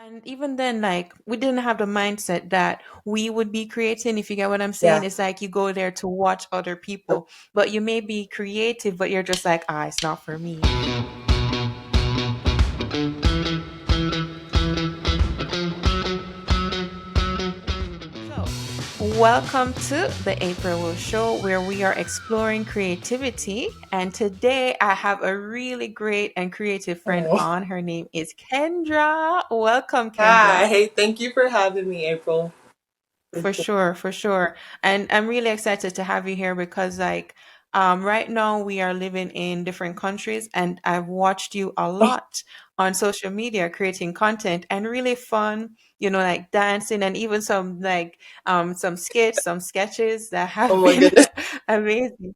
And even then, like, we didn't have the mindset that we would be creating, if you get what I'm saying. Yeah. It's like you go there to watch other people, but you may be creative, but you're just like, ah, it's not for me. So, welcome to the April Will Show, where we are exploring creativity. And today I have a really great and creative friend Oh. on. Her name is Kendra. Welcome, Hi. Kendra. Hey, thank you for having me, April. For sure, for sure. And I'm really excited to have you here because right now we are living in different countries and I've watched you a lot on social media creating content and really fun, like dancing and even some skits, some sketches that have Oh my been goodness. amazing.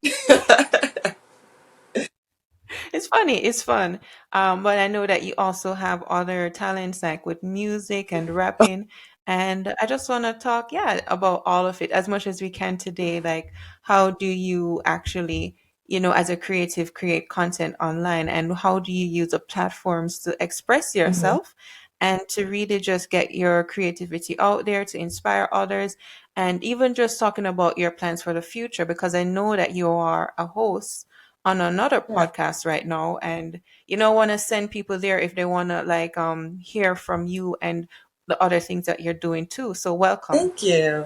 It's funny, it's fun. But I know that you also have other talents like with music and rapping. And I just want to talk, yeah, about all of it as much as we can today. Like, how do you actually, as a creative, create content online? And how do you use the platforms to express Hmm. yourself and to really just get your creativity out there to inspire others? And even just talking about your plans for the future, because I know that you are a host on another Yeah. podcast right now and want to send people there if they want to hear from you and the other things that you're doing too, so welcome. Thank you.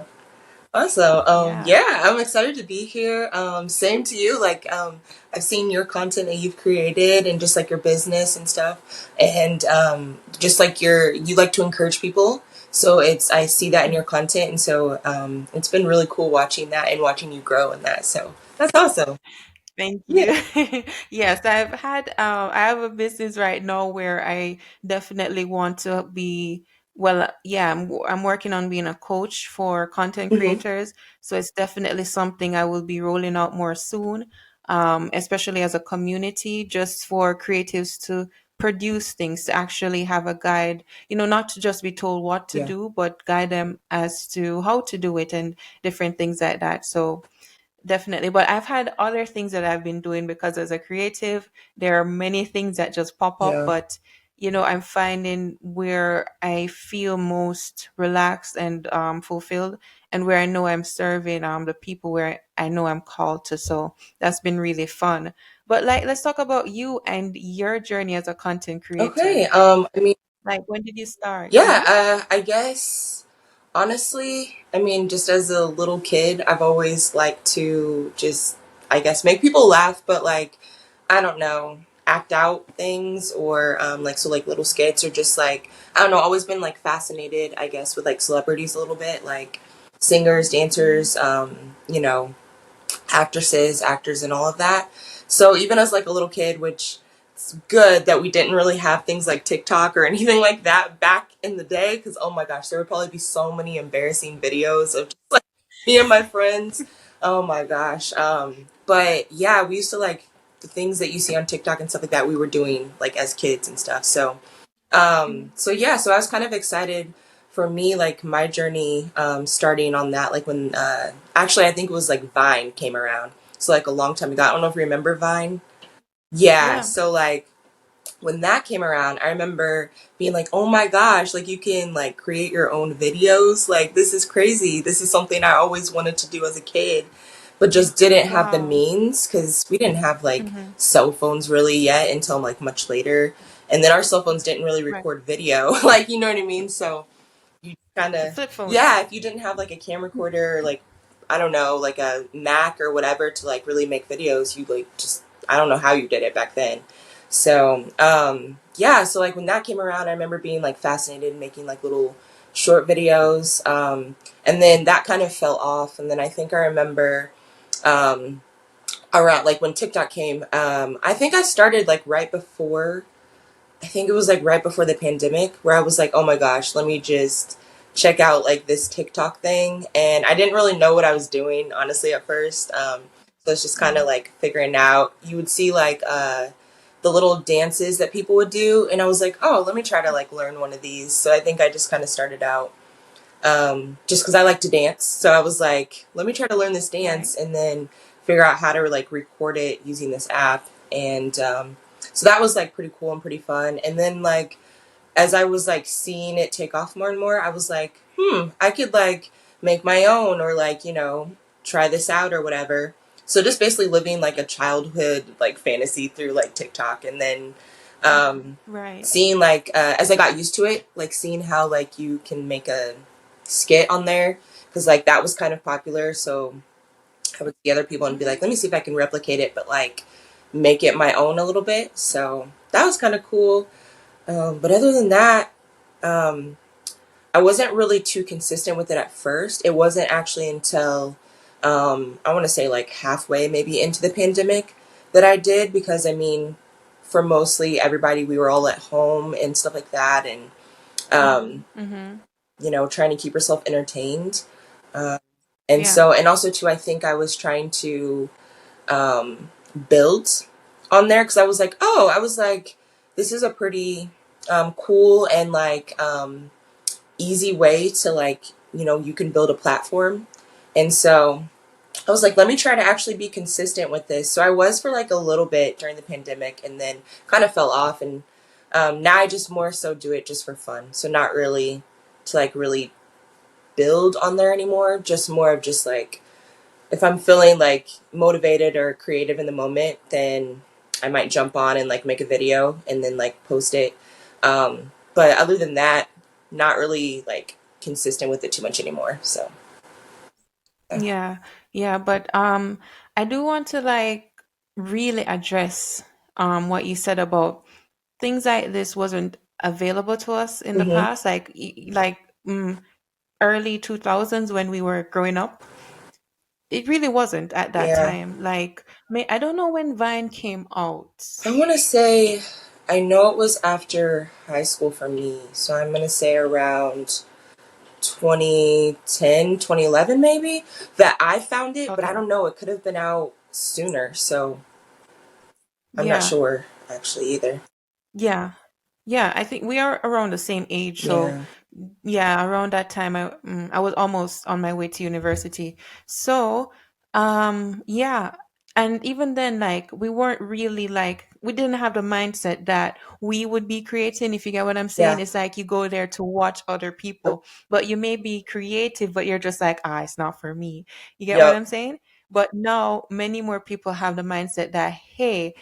Awesome. Yeah. Yeah, I'm excited to be here. Same to you. I've seen your content that you've created and just like your business and stuff, and just like you like to encourage people. So I see that in your content, and so it's been really cool watching that and watching you grow in that. So that's awesome. Thank Yeah. you. Yes, I have a business right now where I definitely want to be, well, yeah, I'm working on being a coach for content Hmm. creators. So it's definitely something I will be rolling out more soon, especially as a community, just for creatives to produce things, to actually have a guide, not to just be told what to Yeah. do, but guide them as to how to do it and different things like that. So definitely. But I've had other things that I've been doing because as a creative, there are many things that just pop up. Yeah. But, I'm finding where I feel most relaxed and fulfilled and where I know I'm serving the people where I know I'm called to. So that's been really fun. But let's talk about you and your journey as a content creator. Okay. I mean, Like, when did you start? yeah, I guess honestly, I mean, just as a little kid, I've always liked to just, I guess, make people laugh, but like, I don't know, act out things or like little skits or just like, I don't know, always been like fascinated, I guess, with like celebrities a little bit, like singers, Mhm. dancers, actresses, actors, and all of that. So even as like a little kid, which it's good that we didn't really have things like TikTok or anything like that back in the day, because oh my gosh, there would probably be so many embarrassing videos of just like me and my friends. Oh my gosh. But yeah, we used to like the things that you see on TikTok and stuff like that. We were doing like as kids and stuff. So yeah, so I was kind of excited for me, like my journey, starting on that, like when, actually I think it was like Vine came around. So like a long time ago. I don't know if you remember Vine. Yeah. Yeah. So like when that came around, I remember being like, oh my gosh, like you can like create your own videos. Like this is crazy. This is something I always wanted to do as a kid, but just didn't have the Wow. means because we didn't have like Hmm. cell phones really yet until like much later. And then our cell phones didn't really Right. record video. Like, you know what I mean? So you kind The of, flip phones. yeah, if you didn't have like a camera recorder or like, I don't know, like a Mac or whatever to like really make videos, you like just, I don't know how you did it back then. So, yeah, so like when that came around, I remember being like fascinated and making like little short videos. And then that kind of fell off. And then I think I remember, um, around like when TikTok came, I think I started like right before, I think it was like right before the pandemic where I was like, oh my gosh, let me just check out like this TikTok thing. And I didn't really know what I was doing, honestly, at first. So it's just kind of Mhm. like figuring out. You would see like the little dances that people would do. And I was like, oh, let me try to like learn one of these. So I think I just kind of started out just because I like to dance. So I was like, let me try to learn this Right. dance and then figure out how to like record it using this app. And so that was like pretty cool and pretty fun. And then like as I was like seeing it take off more and more, I was like, I could like make my own, or like, try this out or whatever. So just basically living like a childhood like fantasy through like TikTok, and then um, Right. seeing like as I got used to it, like seeing how like you can make a skit on there, because like that was kind of popular. So I would see other people and be Hmm. like, let me see if I can replicate it, but like make it my own a little bit. So that was kind of cool. But other than that, um, I wasn't really too consistent with it at first. It wasn't actually until I want to say like halfway maybe into the pandemic that I did, because I mean, for mostly everybody, we were all at home and stuff like that, and um, Hmm. trying to keep yourself entertained. Uh, and Yeah. so, and also too, I think I was trying to um, build on there, because I was like, this is a pretty cool and like easy way to like, you can build a platform. And so I was like, let me try to actually be consistent with this. So I was for like a little bit during the pandemic, and then kind of fell off. And now I just more so do it just for fun. So not really to like really build on there anymore. Just more of just like, if I'm feeling like motivated or creative in the moment, then I might jump on and like make a video and then like post it. But other than that, not really like consistent with it too much anymore. So Yeah. Yeah. But I do want to like really address what you said about things like this wasn't available to us in the hmm past, like early 2000s when we were growing up. It really wasn't at that yeah, time. Like, I don't know when Vine came out. I want to say, I know it was after high school for me. So I'm going to say around 2010, 2011 maybe, that I found it, but I Okay. don't know. It could have been out sooner. So I'm not Yeah. sure actually either. Yeah. Yeah. I think we are around the same age. So, Yeah. yeah, around that time, I was almost on my way to university. So, yeah. And even then, like, we weren't really like, we didn't have the mindset that we would be creating, if you get what I'm saying. Yeah. It's like you go there to watch other people, but you may be creative, but you're just like, it's not for me. You get what Yep. I'm saying? But now, many more people have the mindset that, hey,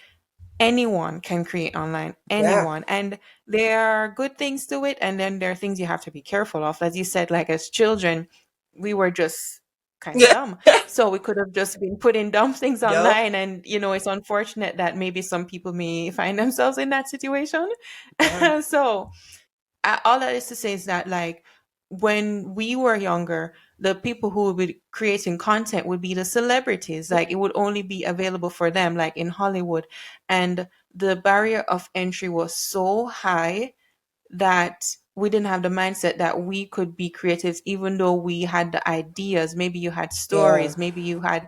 anyone can create online, Yeah. anyone, and there are good things to it, and then there are things you have to be careful of. As you said, like as children, we were just kind of Yeah. dumb, so we could have just been putting dumb things Yep. online, and it's unfortunate that maybe some people may find themselves in that situation. Yeah. So all that is to say is that, like, when we were younger, the people who would be creating content would be the celebrities. Like, it would only be available for them, like in Hollywood. And the barrier of entry was so high that we didn't have the mindset that we could be creatives, even though we had the ideas. Maybe you had Yeah. stories, maybe you had,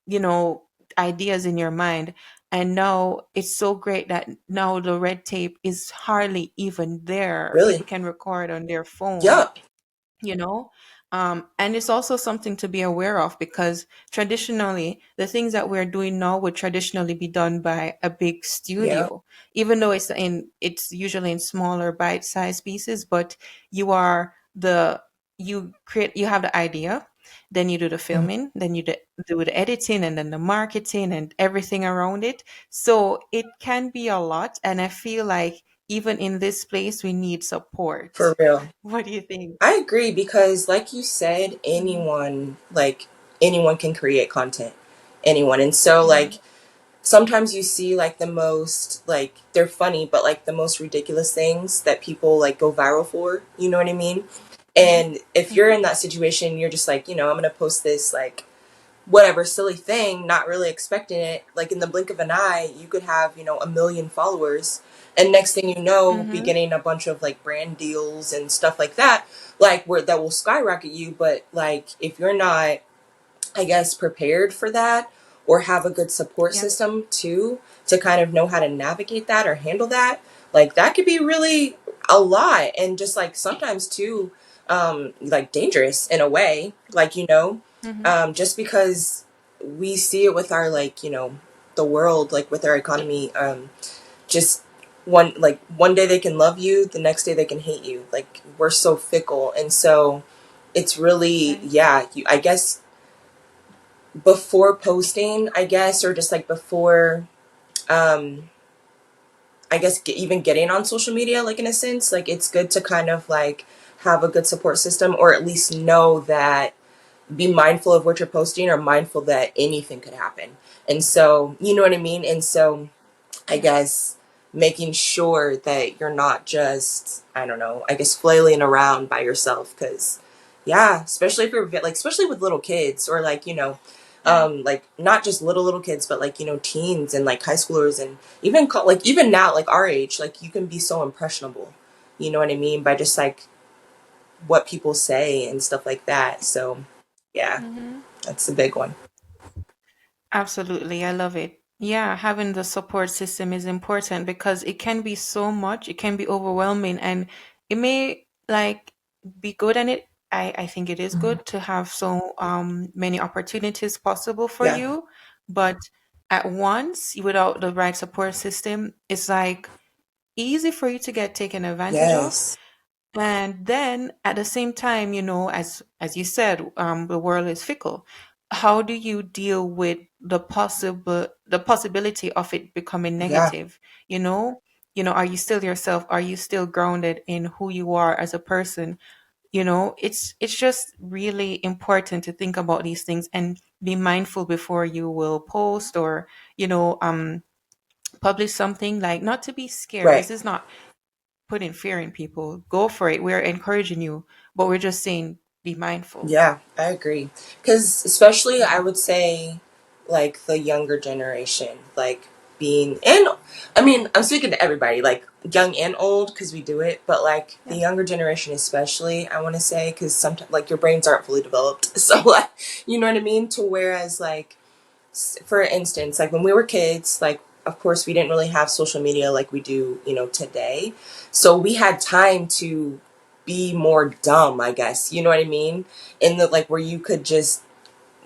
you know, ideas in your mind. And now it's so great that now the red tape is hardly even there. Really. People can record on their phone, Yep. you know and it's also something to be aware of, because traditionally the things that we're doing now would traditionally be done by a big Yeah. studio, even though it's usually in smaller bite-sized pieces. But you are the you have the idea, then you do the Mhm. filming, then you do the editing, and then the marketing and everything around it. So it can be a lot, and I feel like even in this place we need For support. real. What do you think? I agree, because like you said, Mhm. anyone can create content. Anyone. And so Yeah. like sometimes you see like the most like they're funny, but like the most ridiculous things that people like go viral for, you know what I mean? Mhm. And if you're Mhm. in that situation, you're just like, I'm going to post this like whatever silly thing, not really expecting it. Like in the blink of an eye, you could have, a million followers. And next thing you know, be Mhm. getting a bunch of like brand deals and stuff like that, like where that will skyrocket you. But like if you're not, I guess, prepared for that, or have a good support Yeah. system too, to kind of know how to navigate that or handle that, like that could be really a lot. And just like sometimes too, like dangerous in a way, like, Mhm. just because we see it with our, like, the world, like with our economy, just one day they can love you, the next day they can hate you. Like we're so fickle, and so it's really, Right. yeah. I guess before posting, I guess, or just like before, um, I guess even getting on social media, like in a sense, like it's good to kind of like have a good support system, or at least know that, be mindful of what you're posting, or mindful that anything could happen. And so, you know what I mean? And so I Yeah. guess making sure that you're not just, I don't know, I guess flailing around by yourself. Cause yeah, especially if you're like, especially with little kids, or like, Right. like not just little kids, but like, teens and like high schoolers, and even like, even now, like our age, like you can be so impressionable, you know what I mean? By just like what people say and stuff like that. So yeah, Mm-hmm. that's a big one. Absolutely. I love it. Yeah, having the support system is important because it can be so much, it can be overwhelming, and it may like be good, and I think it is Mhm. good to have so many opportunities possible for Yeah. you, but at once without the right support system, it's like easy for you to get taken advantage of. Yes. And then at the same time, as you said, the world is fickle. How do you deal with the possibility of it becoming Yeah. negative? You know, are you still yourself? Are you still grounded in who you are as a person? It's just really important to think about these things and be mindful before you will post or, you know, um publish something, like not to be scared. Right. This is not putting fear in people. Go for it. We're encouraging you, but we're just saying be mindful. Yeah, I agree. Because especially, I Yeah. would say, like the younger generation, like being, and I mean, I'm speaking to everybody, like young and old, because we do it, but like the Yeah. younger generation, especially, I want to say, because sometimes, like, your brains aren't fully developed. So, like, you know what I mean? To whereas, like, for instance, like when we were kids, like, of course, we didn't really have social media like we do, today. So we had time to be more dumb, I guess. You know what I mean? In the like where you could just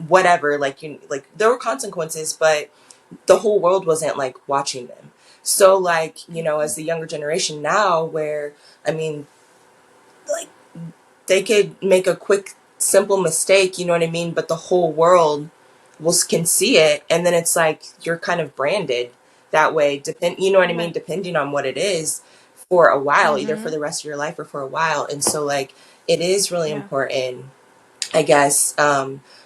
whatever, like like there were consequences, but the whole world wasn't like watching them. So like, as the younger generation now, where I mean, like they could make a quick, simple mistake, you know what I mean? But the whole world can see it, and then it's like you're kind of branded that way. You know what I mean? Right. Depending on what it is, for a while, either for Mm-hmm. the rest of your life or for a while. And so, like, it is really Yeah. important, I guess,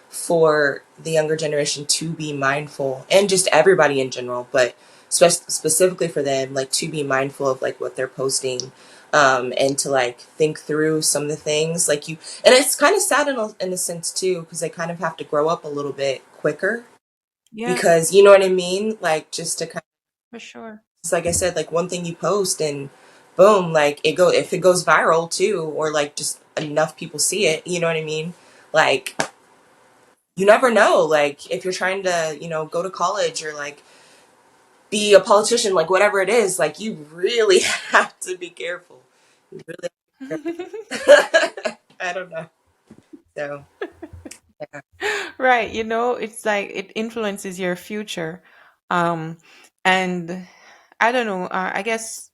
for the younger generation to be mindful, and just everybody in general, but specifically for them, like to be mindful of like what they're posting, and to like think through some of the things like you. And it's kind of sad in a sense too, because they kind of have to grow up a little bit quicker, Yeah, because you know what I mean. Like just to kind for sure. of, like I said, like one thing you post and boom, like if it goes viral too, or like just enough people see it, you know what I mean, like you never know, like if you're trying to go to college, or like be a politician, like whatever it is, like you really have to be careful. You really have to be careful. I don't know. So yeah. Right. It's like it influences your future. Um, and I don't know. I guess,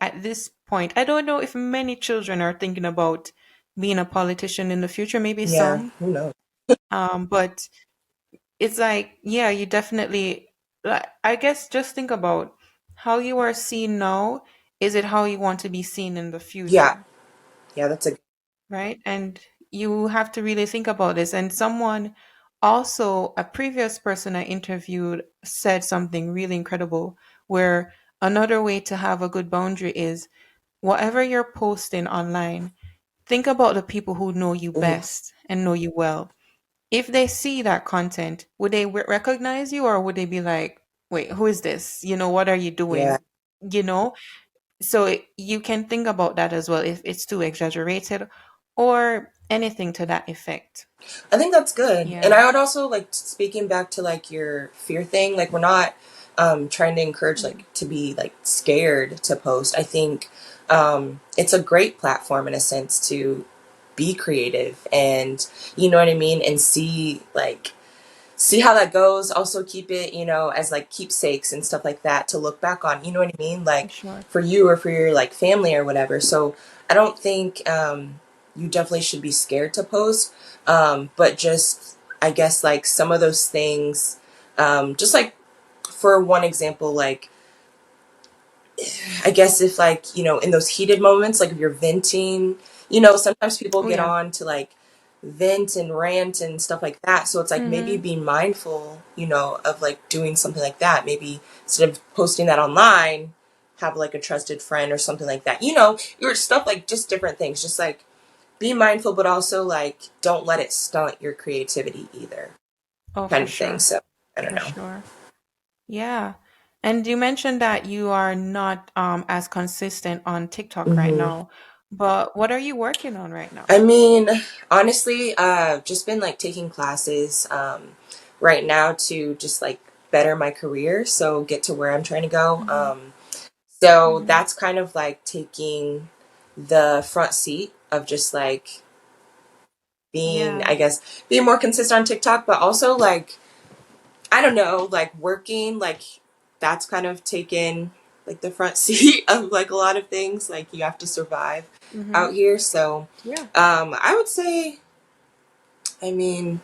at this point, I don't know if many children are thinking about being a politician in the future, maybe Yeah, some. who knows. But it's like, yeah, you definitely, like, I guess just think about how you are seen now. Is it how you want to be seen in the Yeah, future? yeah, that's a Right? And you have to really think about this. And someone also, a previous person I interviewed, said something really incredible where another way to have a good boundary is whatever you're posting online, think about the people who know you mhm. best and know you well. If they see that content, would they recognize you, or would they be like, wait, who is this? What are you Yeah, doing? You know? So you can think about that as well if it's too exaggerated or anything to that effect. I think that's good. And Yeah. I would also like, speaking back to like your fear thing, like we're not trying to encourage Mhm. like to be like scared to post. I think it's a great platform in a sense to be creative, and you know what I mean, and see how that goes. Also keep it, as like keepsakes and stuff like that to look back on. You know what I mean? For Like sure. for you or for your like family or whatever. So I don't think you definitely should be scared to post. But just I guess like some of those things, just like for one example, like I guess if like, in those heated moments, like if you're venting, sometimes people Oh get yeah. on to like vent and rant and stuff like that. So it's like maybe Mm-hmm. be mindful, of like doing something like that. Maybe instead of posting that online, have like a trusted friend or something like that. Your stuff like just different things. Just like be mindful, but also like don't let it stunt your creativity either, Oh, kind for of thing. sure. So I don't For know. sure. Yeah. And you mentioned that you are not as consistent on TikTok right hmm now, but what are you working on right now? I mean, honestly, just been like taking classes right now to just like better my career, so get to where I'm trying to go. Mm-hmm. So Mm-hmm. that's kind of like taking the front seat of just like being, Yeah. I guess, being more consistent on TikTok, but also like I don't know, like working, like that's kind of taken like the front seat of like a lot of things. Like you have to survive Mm-hmm. out here, so Yeah. I would say, I mean,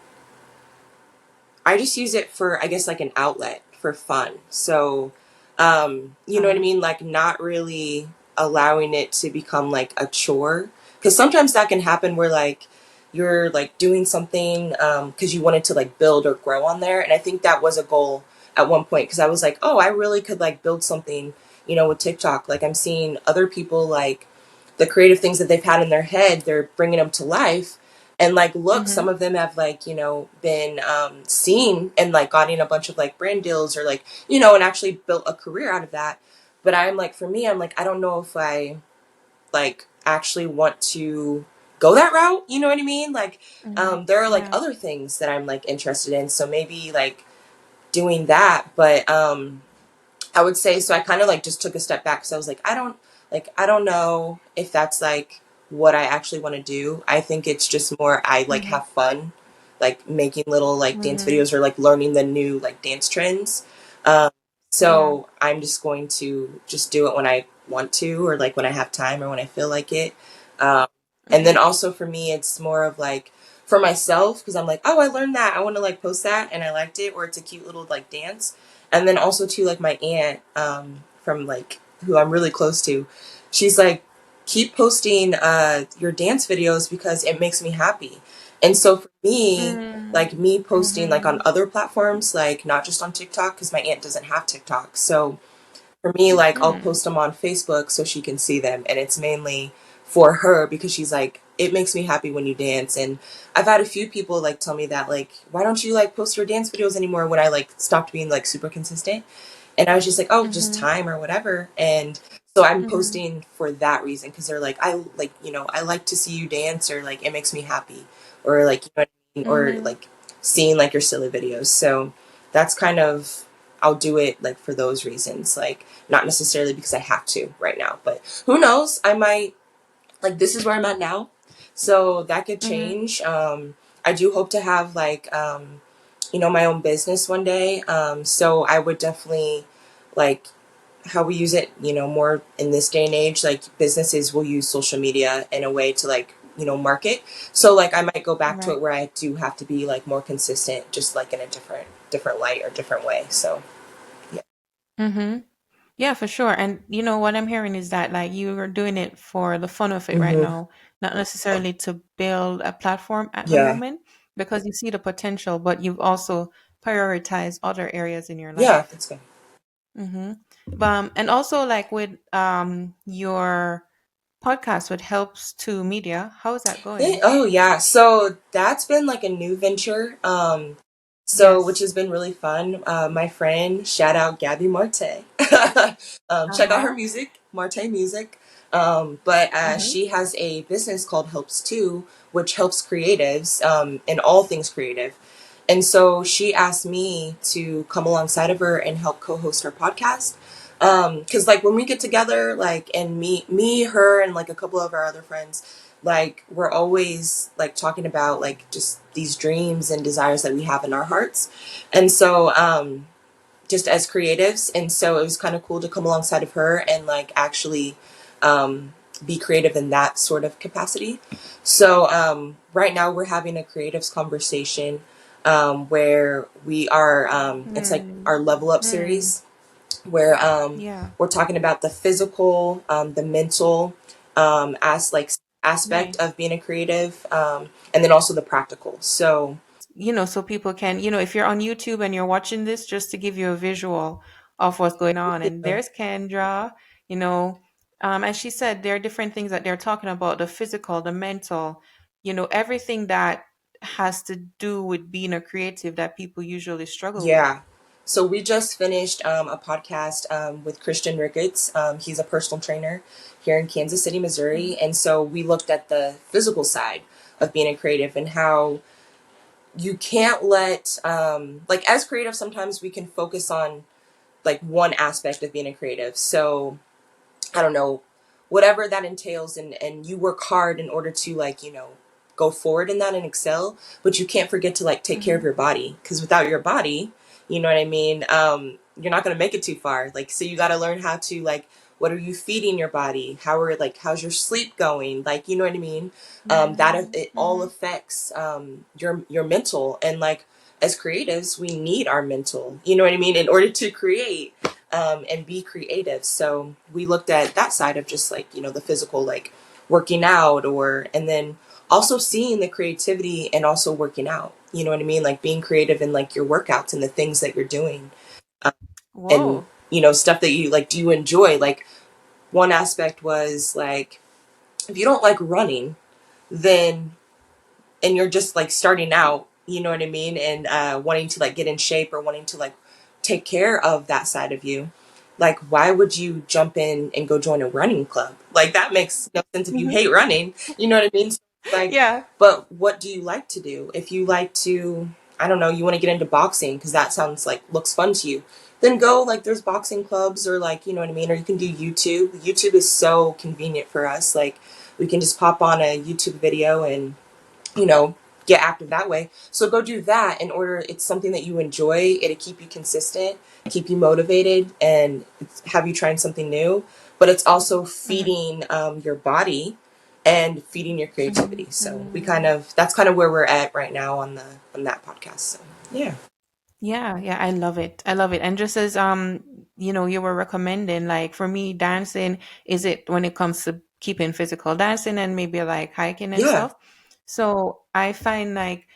I just use it for, I guess, like an outlet for fun. So, you know what I Uh, mean? Like, not really allowing it to become like a chore. Because sometimes that can happen where, like, you're like doing something because you wanted to like build or grow on there. And I think that was a goal at one point because I was like, oh, I really could like build something, with TikTok. Like, I'm seeing other people like the creative things that they've had in their head, they're bringing them to life. And like, look, mm-hmm. some of them have like, been seen and like gotten a bunch of like brand deals or like, and actually built a career out of that. But I'm like, for me, I'm like, I don't know if I like actually want to go that route. You know what I mean? Like, Mm-hmm. there are like Yeah. other things that I'm like interested in. So maybe like doing that. But I would say so. I kind of like just took a step back because I was like, I don't know if that's like what I actually want to do. I think it's just more I like Mm-hmm. have fun, like making little like dance Mm-hmm. videos or like learning the new like dance trends. Um, Yeah. so I'm just going to just do it when I want to, or like when I have time, or when I feel like it. Um, and then Mm-hmm. also for me, it's more of like for myself because I'm like, oh, I learned that. I want to like post that, and I liked it, or it's a cute little like dance. And then also too, like my aunt, from like who I'm really close to, she's like, keep posting your dance videos because it makes me happy. And so for me, like me posting like on Mm-hmm. other platforms, like not just on TikTok, because my aunt doesn't have TikTok. So for me, like I'll Mm-hmm. post them on Facebook so she can see them, and it's mainly for her because she's like, it makes me happy when you dance. And I've had a few people like tell me that like, why don't you like post your dance videos anymore when I like stopped being like super consistent? And I was just like, oh, just Mm-hmm. time or whatever. And so I'm Mm-hmm. posting for that reason because they're like, I like, I like to see you dance, or like it makes me happy, or like, you know what I mean, or Mm-hmm. like seeing like your silly videos. So that's kind of, I'll do it like for those reasons, like not necessarily because I have to right now, but who knows? I might, like, this is where I'm at now, so that could Mm-hmm. change. I do hope to have like my own business one day. So I would definitely like how we use it, more in this day and age. Like businesses will use social media in a way to like, market. So like I might go back to Right. it where I do have to be like more consistent, just like in a different light or different way. So yeah. Mm-hmm. Yeah, for sure. And what I'm hearing is that like you are doing it for the fun of it right hmm now, not necessarily to build a platform at the Yeah. moment because you see the potential, but you've also prioritized other areas in your Yeah. life. That's good. Mm-hmm. And also like with your podcast with Helps to Media, how is that going? Oh yeah, so that's been like a new venture. So which Yes. has been really fun. My friend, shout out Gabby Marte. Check out her Uh-huh. music, Marte Music. But Uh-huh. she has a business called Helps Too, which helps creatives in all things creative. And so she asked me to come alongside of her and help co-host her podcast. Because like when we get together, like and me, her, and like a couple of our other friends, like we're always like talking about like just these dreams and desires that we have in our hearts. And so just as creatives, and so it was kind of cool to come alongside of her and like actually be creative in that sort of capacity. So right now we're having a creatives conversation where we are it's like Hmm. our level up Hmm. series where Yeah. we're talking about the physical, the mental as like aspect Nice. of being a creative, and then also the practical. So So people can, if you're on YouTube and you're watching this, just to give you a visual of what's going on. And yeah, there's Kendra, you know, as she said, there are different things that they're talking about, the physical, the mental, everything that has to do with being a creative that people usually struggle with. yeah. So we just finished a podcast with Christian Ricketts. He's a personal trainer here in Kansas City, Mhm. Missouri, and so we looked at the physical side of being a creative and how you can't let like as creative sometimes we can focus on like one aspect of being a creative. So I don't know, whatever that entails, and you work hard in order to like, go forward in that and excel, but you can't forget to like take care of Mhm. your body, because without your body, you know what I mean, you're not going to make it too far. Like, so you got to learn how to like, what are you feeding your body? How's your sleep going? Like, you know what I mean? That Mhm. it all Mhm. affects your mental, and like as creatives we need our mental, you know what I mean, in order to create and be creative. So we looked at that side of just like, the physical, like working out, or, and then also seeing the creativity and also working out. You know what I mean? Like being creative in like your workouts and the things that you're doing. Um, and, Whoa. stuff that you like, do you enjoy? Like one aspect was like, if you don't like running, then and you're just like starting out, you know what I mean, and wanting to like get in shape or wanting to like take care of that side of you, like why would you jump in and go join a running club? Like that makes no sense if you Mhm. hate running, you know what I mean? So it's like, Yeah. but what do you like to do? If you like to, I don't know, you want to get into boxing because that sounds like looks fun to you, then go, like there's boxing clubs, or like, you know what I mean, or you can do YouTube is so convenient for us, like we can just pop on a YouTube video and, you know, get active that way. So go do that in order. It's something that you enjoy. It'll keep you consistent, keep you motivated, and have you trying something new. But it's also Mhm. feeding your body and feeding your Mhm. creativity. So we kind Mhm. of that's kind of where we're at right now on the on that podcast. So yeah, Yeah, yeah, I love it. I love it. And just as you were recommending, like for me, dancing is it when it comes to keeping physical dancing and maybe like hiking and yeah, stuff. So I find like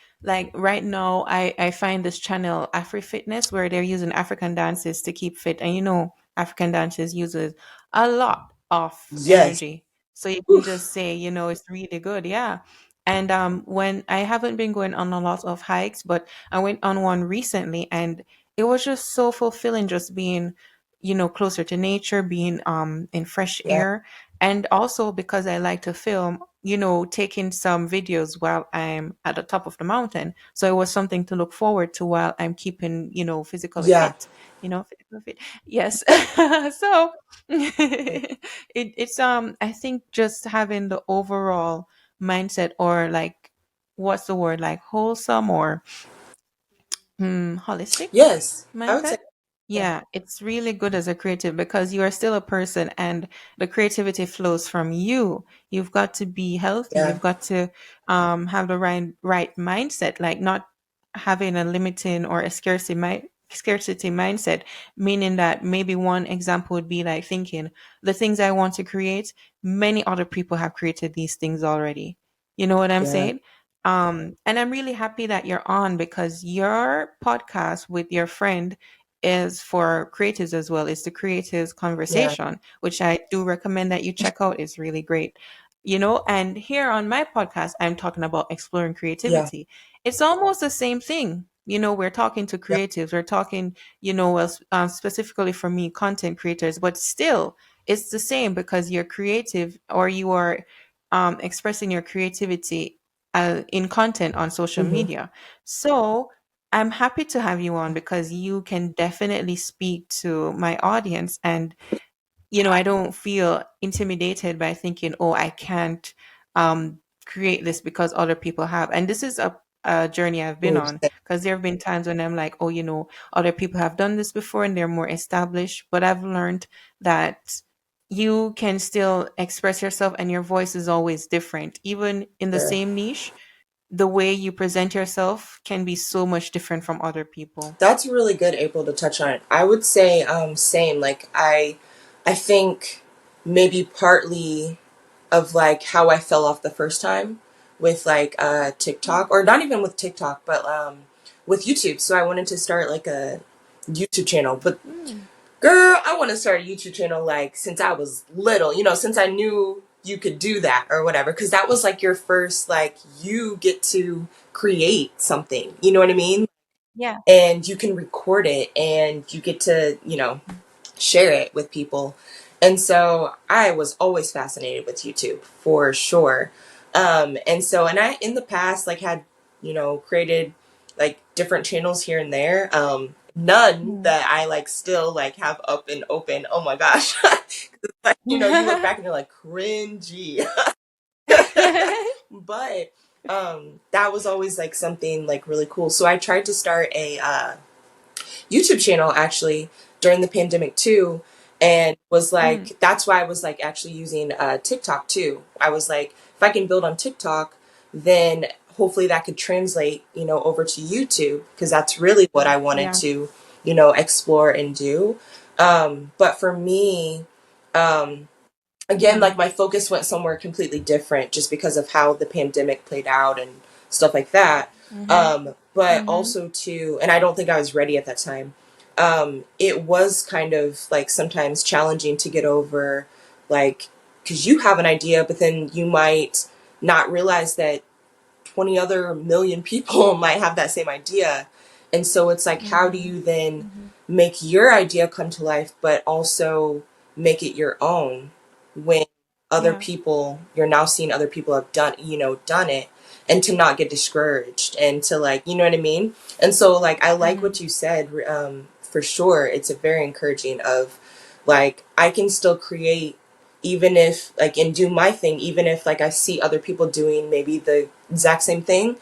right now I find this channel AfriFitness where they're using African dances to keep fit. And African dances uses a lot of yes, energy. So you can oof, just say, it's really good. Yeah. And when I haven't been going on a lot of hikes, but I went on one recently and it was just so fulfilling just being, closer to nature, being in fresh yeah, air. And also because I like to film, taking some videos while I'm at the top of the mountain. So it was something to look forward to while I'm keeping, physically yeah, fit, physically fit. Yes. So it's I think just having the overall mindset, or like what's the word, like wholesome or holistic yes. I would mindset. say, yeah, Yeah, it's really good as a creative because you are still a person and the creativity flows from you. You've got to be healthy. yeah, You've got to have the right mindset, like not having a limiting or a scarcity mindset, meaning that maybe one example would be like thinking the things I want to create, many other people have created these things already. You know what I'm yeah, saying? And I'm really happy that you're on because your podcast with your friend is for creatives as well. It's the Creatives yeah, Conversation, which I do recommend that you check out. It's really great. And here on my podcast, I'm talking about exploring yeah, creativity. It's almost the same thing. We're talking to yeah, creatives, we're talking, well, specifically for me, content creators, but still, it's the same because you're creative or you are expressing your creativity in content on social hmm, media. So I'm happy to have you on because you can definitely speak to my audience. And I don't feel intimidated by thinking, oh, I can't. create this because other people have. And this is a journey I've been Ooh, on, because there have been times when I'm like, oh, other people have done this before and they're more established. But I've learned that you can still express yourself and your voice is always different. Even in the sure. same niche, the way you present yourself can be so much different from other people. That's really good, April, to touch on. I would say same. Like I think maybe partly of like how I fell off the first time with like TikTok, or not even with TikTok, but with YouTube. So I wanted to start like a YouTube channel, but Mm. girl, I want to start a YouTube channel like since I was little, since I knew you could do that or whatever, because that was like your first, like, you get to create something, you know what I mean? Yeah. And you can record it and you get to, share it with people. And so I was always fascinated with YouTube for sure. And I, in the past, like had, created like different channels here and there. None Mm. that I like still like have up and open. Oh my gosh. Like, you look back and you're like cringy. But that was always like something like really cool. So I tried to start a YouTube channel actually during the pandemic too, and was Mm. like, that's why I was like actually using TikTok too. I was like, if I can build on TikTok, then hopefully that could translate, over to YouTube, because that's really what I wanted Yeah. to, explore and do. But for me, um, again, Yeah. like my focus went somewhere completely different just because of how the pandemic played out and stuff like that. Mhm. But Mhm. also too, and I don't think I was ready at that time. It was kind of like sometimes challenging to get over, like, because you have an idea, but then you might not realize that 20 other million people might have that same idea. And so it's like, how do Mhm. you then Mhm. make your idea come to life, but also make it your own when other Yeah. people, you're now seeing other people have done it, and to not get discouraged and to, like, you know what I mean? And so, like, I like Mhm. what you said, for sure. It's a very encouraging of, like, I can still create even if like and do my thing, even if like I see other people doing maybe the exact same thing,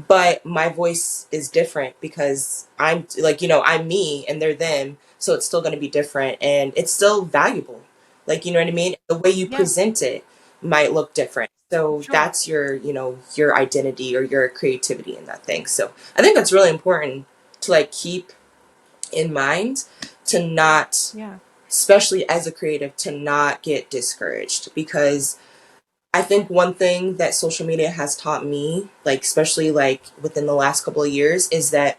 but my voice is different because I'm like, I'm me and they're them, so it's still going to be different and it's still valuable, like, you know what I mean? The way you Yeah. present it might look different, so True. that's your, your identity or your creativity in that thing. So I think that's really important to like keep in mind, to not, Yeah. especially as a creative, to not get discouraged, because I think one thing that social media has taught me, like especially like within the last couple of years, is that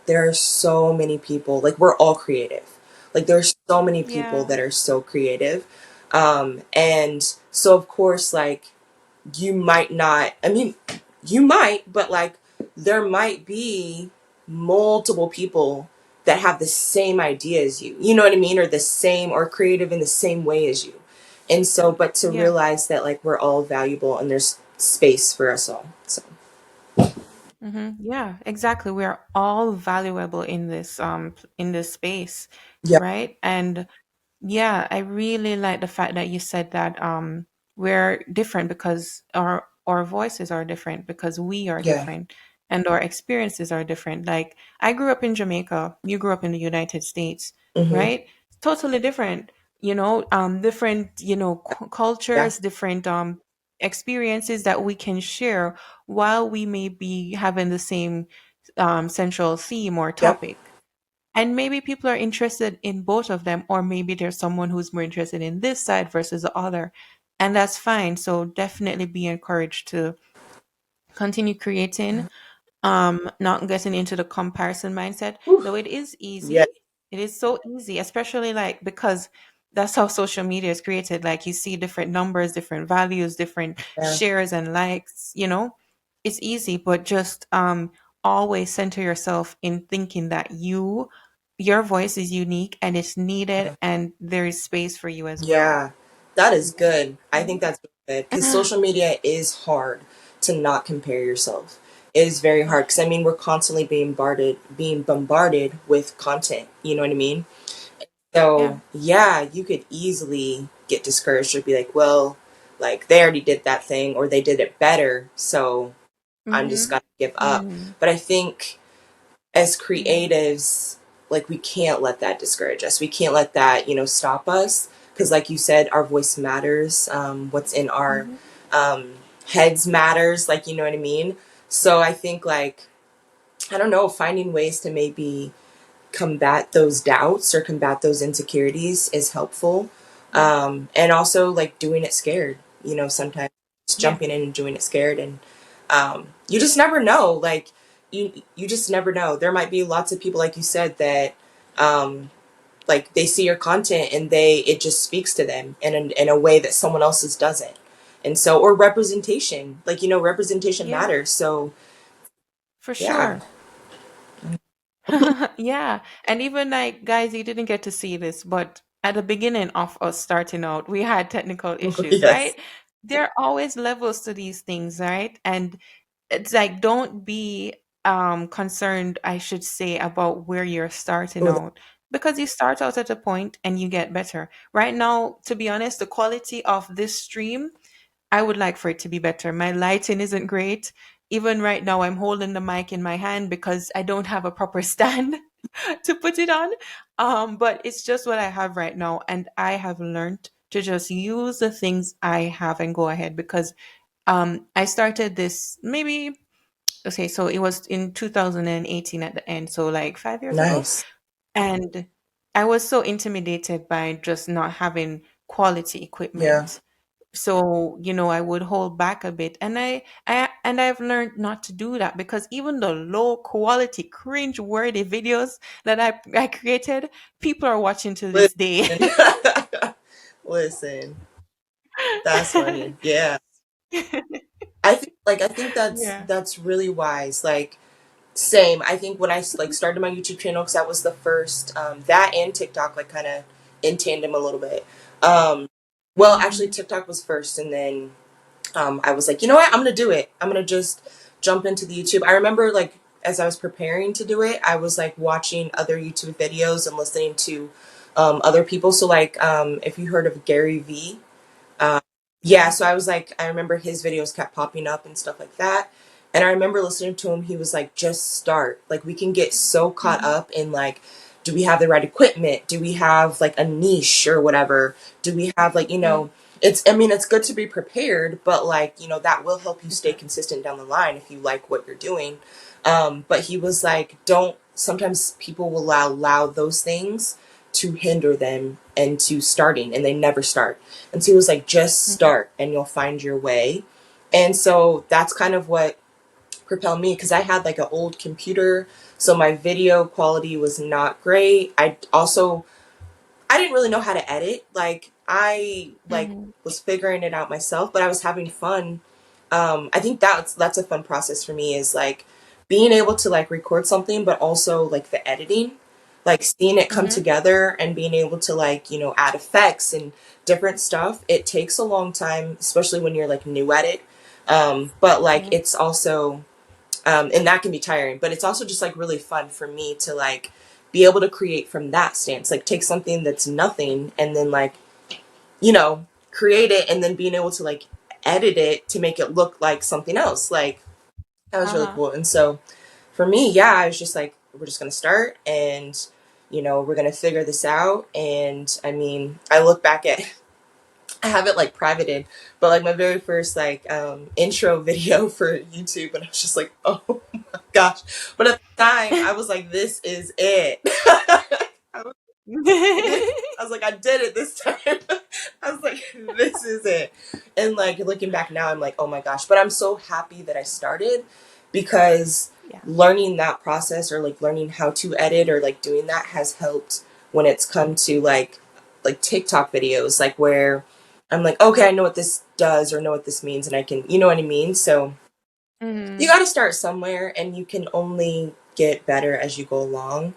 there are so many people, like we're all creative. Like there's so many people Yeah. that are so creative. And so of course, like, you might not, I mean, you might, but like there might be multiple people that have the same idea as you. You know what I mean? Or the same, or creative in the same way as you. And so, but to Yeah. realize that like we're all valuable and there's space for us all. So, Yeah, exactly. We are all valuable in this space, yeah, right? And yeah, I really like the fact that you said that we're different because our voices are different because we are yeah. different and our experiences are different. Like I grew up in Jamaica, you grew up in the United States, Mm-hmm. right? Totally different, different, Yeah, cultures, different experiences that we can share while we may be having the same central theme or yep. topic. And maybe people are interested in both of them, or maybe there's someone who's more interested in this side versus the other. And that's fine. So definitely be encouraged to continue creating, not getting into the comparison mindset, Whew. though it is Yeah, easy. It is so easy, especially like because that's how social media is created. Like you see different numbers, different values, different yeah, shares and likes, it's easy, but just always center yourself in thinking that your voice is unique and it's needed yeah. and there is space for you as well. Yeah, that is good. I think Mhm. that's really good because social media is hard to not compare yourself. It is very hard because I mean we're constantly being bombarded with content. You know what I mean? Yeah. So yeah, you could easily get discouraged or be like, well, like they already did that thing or they did it better, so I'm just Mm-hmm. gonna give up. Mm-hmm. But I think as Yeah. creatives, like we can't let that discourage us. We can't let that, stop us. Because, like you said, our voice matters. What's in our Mm-hmm. um, heads matters. Like, you know what I mean? So I think, like, I don't know, finding ways to maybe combat those doubts or combat those insecurities is helpful. Yeah. And also, like, doing it scared. Sometimes just Yeah. jumping in and doing it scared, and you just never know. Like, you just never know. There might be lots of people, like you said, that like they see your content and it just speaks to them in a way that someone else's doesn't. And so, or representation, like, representation Yeah. matters. So For yeah. sure. Yeah. And even like, guys, you didn't get to see this, but at the beginning of us starting out, we had technical issues, Yes. right? There are always levels to these things, right? And it's like, don't be concerned, I should say, about where you're starting Oh, out, because you start out at a point and you get better. Right now, to be honest, the quality of this stream, I would like for it to be better. My lighting isn't great. Even right now, I'm holding the mic in my hand because I don't have a proper stand to put it on. But it's just what I have right now. And I have learned to just use the things I have and go ahead because I started this maybe, okay, so it was in 2018 at the end. So like 5 years ago. nice. And I was so intimidated by just not having quality Yeah. equipment, so I would hold back a bit, and I've learned not to do that, because even the low quality cringe worthy videos that I created, people are watching to this day. Listen. Listen, that's funny. Yeah. I think that's Yeah. that's really wise. Like, same. I think when I like started my YouTube channel, because that was the first, that and TikTok, like, kind of in tandem a little bit. Um, well, actually, Mhm. TikTok was first, and then I was like, you know what, I'm gonna do it. I'm gonna just jump into the YouTube. I remember, like, as I was preparing to do it, I was like watching other YouTube videos and listening to other people. So, like, if you heard of Gary Vee, uh, yeah, Yeah. so I was like, I remember his videos kept popping up and stuff like that. And I remember listening to him, he was like, just start. Like, we can get so caught Mhm. up in, like, do we have the right equipment? Do we have, like, a niche or whatever? Do we have, like, Mm. I mean, it's good to be prepared, but, like, that will help you stay Yeah. consistent down the line if you like what you're doing. But he was like, sometimes people will allow those things to hinder them and to starting, and they never start. And so he was like, just Mhm. start and you'll find your way. And so that's kind of what propelled me, because I had like an old computer. So my video quality was not great. I didn't really know how to edit. Like, I like Mhm. was figuring it out myself, but I was having fun. I think that's a fun process for me, is like being able to like record something, but also like the editing, like seeing it come Mhm. together and being able to, like, add effects and different stuff. It takes a long time, especially when you're like new at it. But like Yeah. it's also and that can be tiring, but it's also just like really fun for me to like be able to create from that stance, like take something that's nothing and then like, create it, and then being able to like edit it to make it look like something else. Like, that was really Uh-huh. cool. And so for me, yeah, I was just like, we're just gonna start, and we're gonna figure this out. And I mean, I look back at I have it like privated, but like my very first like intro video for YouTube, and I was just like, oh my gosh. But at the time I was like, this is it. I was like, I did it this time. I was like, this is it. And like looking back now, I'm like, oh my gosh. But I'm so happy that I started, because Yeah. learning that process, or like learning how to edit, or like doing that, has helped when it's come to like TikTok videos, like where I'm like, okay, I know what this does or know what this means, and I can, you know what I mean? So you Mhm. got to start somewhere, and you can only get better as you go along.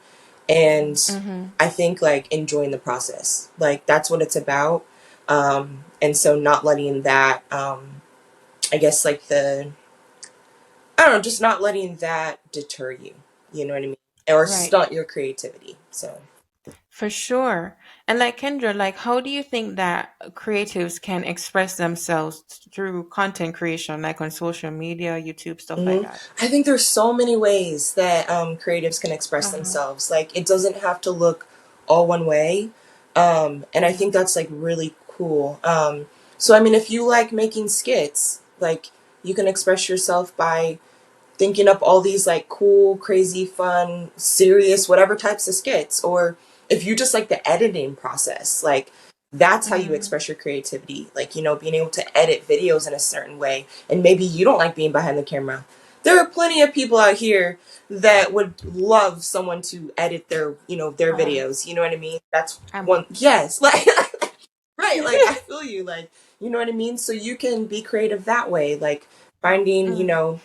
And Mhm. I think like enjoying the process, like that's what it's about. And so not letting that, I guess, like I don't know, just not letting that deter you. You know what I mean? Or Right. stunt your creativity. So. For sure. And like Kendra, like how do you think that creatives can express themselves through content creation, like on social media, YouTube, stuff like hmm that? I think there's so many ways that creatives can express Uh-huh. themselves. Like it doesn't have to look all one way, and I Yeah. think that's like really cool. So I mean, if you like making skits, like you can express yourself by thinking up all these like cool, crazy, fun, serious, whatever types of skits. Or if you just like the editing process, like that's how you Mm-hmm. express your creativity. Like, being able to edit videos in a certain way. And maybe you don't like being behind the camera. There are plenty of people out here that would love someone to edit their Oh, videos. You know what I mean? That's I'm one, yes, like, right. Like, I feel you. Like, you know what I mean? So you can be creative that way. Like, finding, mm,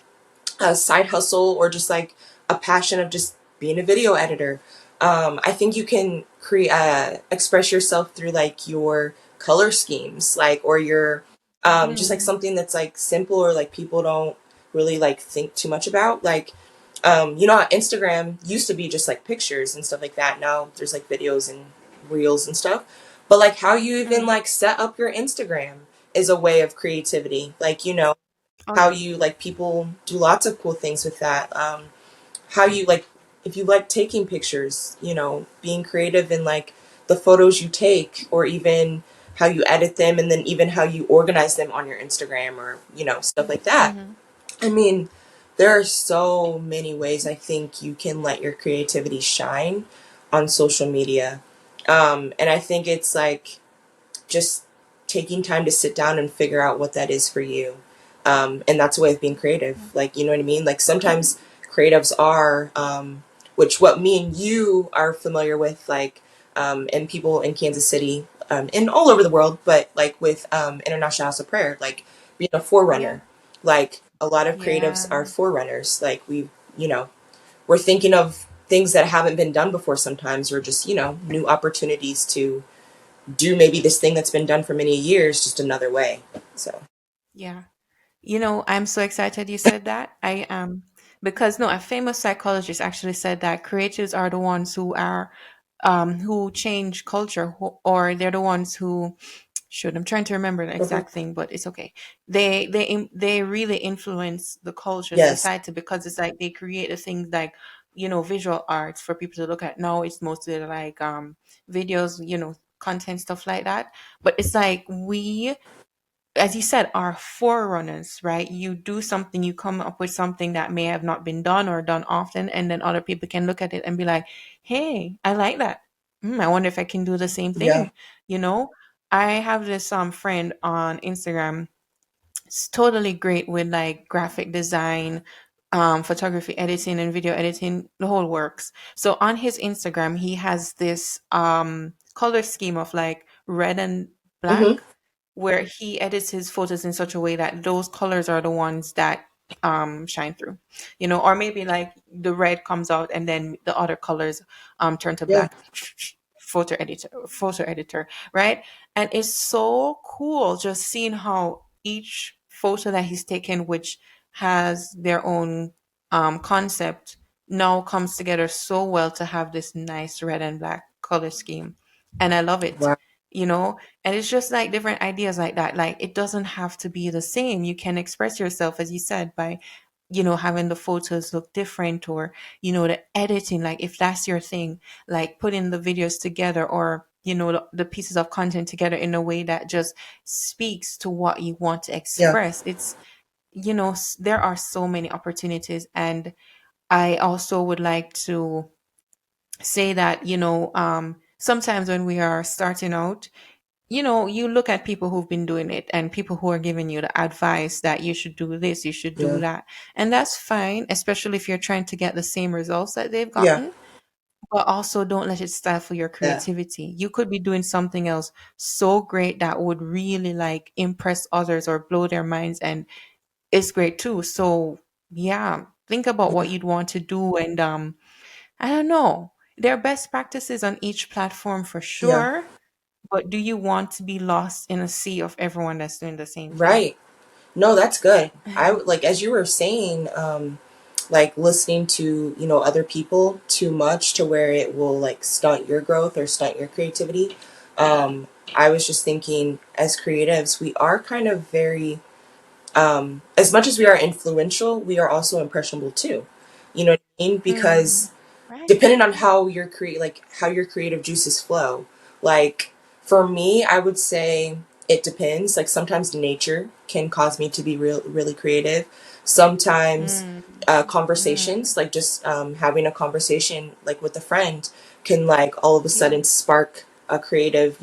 a side hustle or just like a passion of just being a video editor. I think you can express yourself through like your color schemes, like or your just like mm, something that's like simple or like people don't really like think too much about. Like Instagram used to be just like pictures and stuff like that. Now there's like videos and reels and stuff. But like how you even mm. like set up your Instagram is a way of creativity. Like Oh how yeah. you like people do lots of cool things with that. How you like if you like taking pictures, being creative in like the photos you take, or even how you edit them, and then even how you organize them on your Instagram, or stuff like that. Mm-hmm. I mean, there are so many ways I think you can let your creativity shine on social media. And I think it's like just taking time to sit down and figure out what that is for you. And that's a way of being creative. Like, you know what I mean? Like sometimes creatives are, which what me and you are familiar with, like, and people in Kansas City, and all over the world, but like with International House of Prayer, like being a Yeah. forerunner. Like a lot of creatives Yeah. are forerunners. Like you know, we're thinking of things that haven't been done before sometimes, or just, new opportunities to do maybe this thing that's been done for many years just another way. So Yeah. I'm so excited you said that. I am because no, a famous psychologist actually said that creatives are the ones who change culture or they're the ones who should I'm trying to remember the mhm. exact thing, but it's okay. They really influence the culture, Yes, society because it's like they create the things like visual arts for people to look at. Now it's mostly like videos, content stuff like that. But it's like we as you said, are forerunners, right? You do something, you come up with something that may have not been done or done often, and then other people can look at it and be like, "Hey, I like that. I wonder if I can do the same yeah, thing." You know, I have this friend on Instagram. It's totally great with like graphic design, photography editing, and video editing, the whole works. So on his Instagram, he has this color scheme of like red and hmm black where he edits his photos in such a way that those colors are the ones that shine through, or maybe like the red comes out and then the other colors turn to yeah, black. Photo editor, right? And it's so cool just seeing how each photo that he's taken, which has their own concept, now comes together so well to have this nice red and black color scheme. And I love it, wow, you know and it's just like different ideas like that. Like it doesn't have to be the same. You can express yourself, as you said, by having the photos look different, or the editing, like if that's your thing, like putting the videos together, or the pieces of content together in a way that just speaks to what you want to yeah, express. It's there are so many opportunities. And I also would like to say that sometimes when we are starting out, you look at people who've been doing it and people who are giving you the advice that you should do this, you should do yeah, that. And that's fine, especially if you're trying to get the same results that they've yeah, gotten. But also don't let it stifle your yeah, creativity. You could be doing something else so great that would really like impress others or blow their minds, and it's great too. So yeah, think about what yeah, you'd want to do. And I don't know. There are best practices on each platform for yeah. sure, but do you want to be lost in a sea of everyone that's doing the same thing? Right. No, that's good. I like as you were saying, like listening to, other people too much to where it will like stunt your growth or stunt your creativity. I was just thinking, as creatives, we are kind of very, as much as we are influential, we are also impressionable too. You know what I mean? Mm, Because right. depending on how your how your creative juices flow, like for me, I would say it depends. Like sometimes nature can cause me to be really creative. Sometimes Mm, conversations, mm, like just having a conversation like with a friend, can like all of a yeah. sudden spark a creative,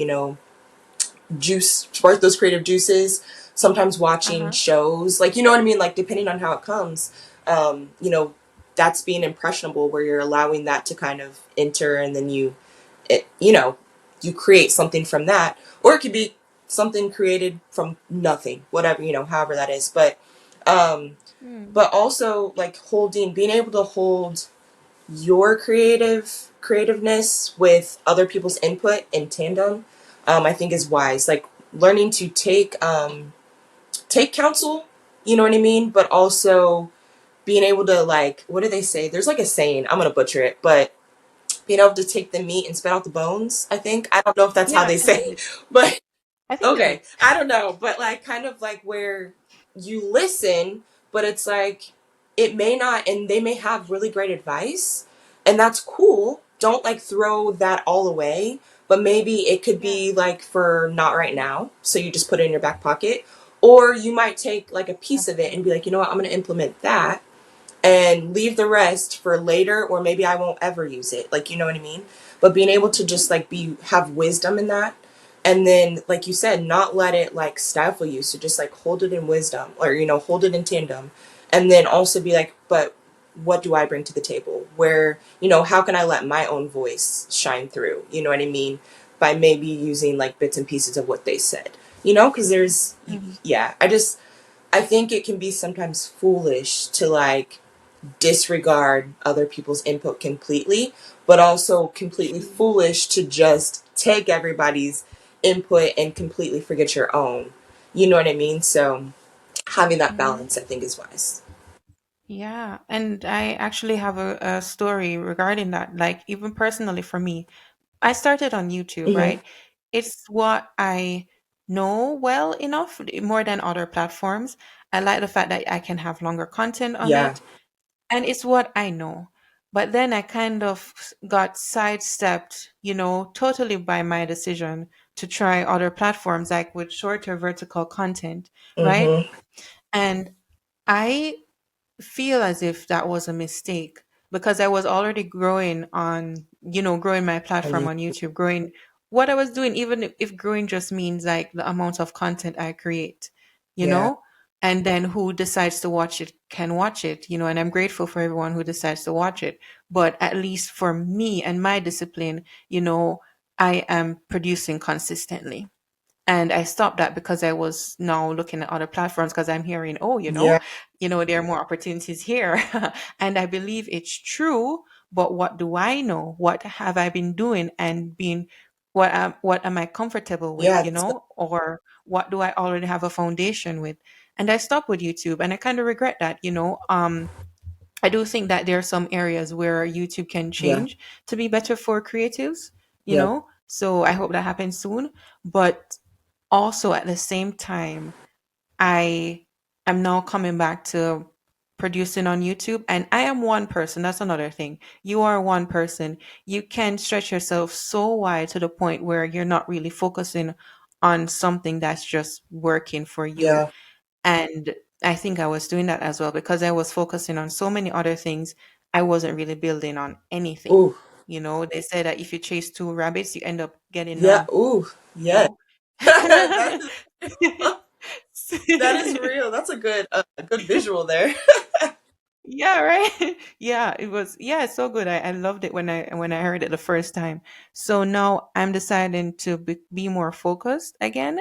spark those creative juices. Sometimes watching Uh-huh. shows, like, you know what I mean, like depending on how it comes, um, you know, that's being impressionable, where you're allowing that to kind of enter, and then it, you create something from that, or it could be something created from nothing, whatever, however that is. Um, Mm, but also like being able to hold your creativeness with other people's input in tandem, I think is wise. Like learning to take counsel, you know what I mean, but also being able to, like, what do they say? There's like a saying. I'm gonna butcher it, but being able to take the meat and spit out the bones. I don't know if that's how yeah, they I think say, it, but I think you're okay, right. I don't know, but like kind of like where you listen, but it's like it may not, and they may have really great advice, and that's cool. Don't like throw that all away, but maybe it could Yeah. be like for not right now, so you just put it in your back pocket, or you might take like a piece of it and be like, you know what, I'm going to implement that and leave the rest for later, or maybe I won't ever use it, like, you know what I mean. But being able to just like have wisdom in that, and then like you said, not let it like stifle you, so just like hold it in wisdom, or hold it in tandem, and then also be like, but what do I bring to the table, where, how can I let my own voice shine through, you know what I mean, by maybe using like bits and pieces of what they said, because Mm, yeah, I think it can be sometimes foolish to like disregard other people's input completely, but also completely true. foolish to just take everybody's input and completely forget your own. You know what I mean? So having that Mm-hmm. balance, I think, is wise. Yeah, and I actually have a story regarding that. Like, even personally for me, I started on YouTube, Hmm. right? It's what I know well enough, more than other platforms. I like the fact that I can have longer content on Yeah. it, and it's what I know. But then I kind of got sidestepped, totally by my decision to try other platforms, like with shorter vertical content, right? Hmm. And I feel as if that was a mistake because I was already growing growing my On platform you. on YouTube, growing what I was doing, even if growing just means like the amount of content I create, you Yeah. know, and then who decides to watch it can watch it, and I'm grateful for everyone who decides to watch it. But at least for me and my discipline, I am producing consistently. And I stopped that because I was now looking at other platforms because I'm hearing, oh, Yeah. there are more opportunities here. And I believe it's true, but what do I know? What have I been doing and being what am I comfortable with, Yeah. That's good. or what do I already have a foundation with? And I stopped with YouTube and I kind of regret that. I do think that there are some areas where YouTube can Yeah. change to be better for creatives, Yeah. so I hope that happens soon. But also at the same time, I am now coming back to producing on YouTube, and I am one person. That's another thing. You are one person. You can stretch yourself so wide to the point where you're not really focusing on something that's just working for you. Yeah. And I think I was doing that as well because I was focusing on so many other things. I wasn't really building on anything. Ooh. They say that if you chase two rabbits, you end up getting Yeah. none, Ooh. you Yeah. know? that is that is real. That's a good visual there. Yeah, right. Yeah, it was. Yeah, it's so good. I loved it when I heard it the first time. So now I'm deciding to be more focused again.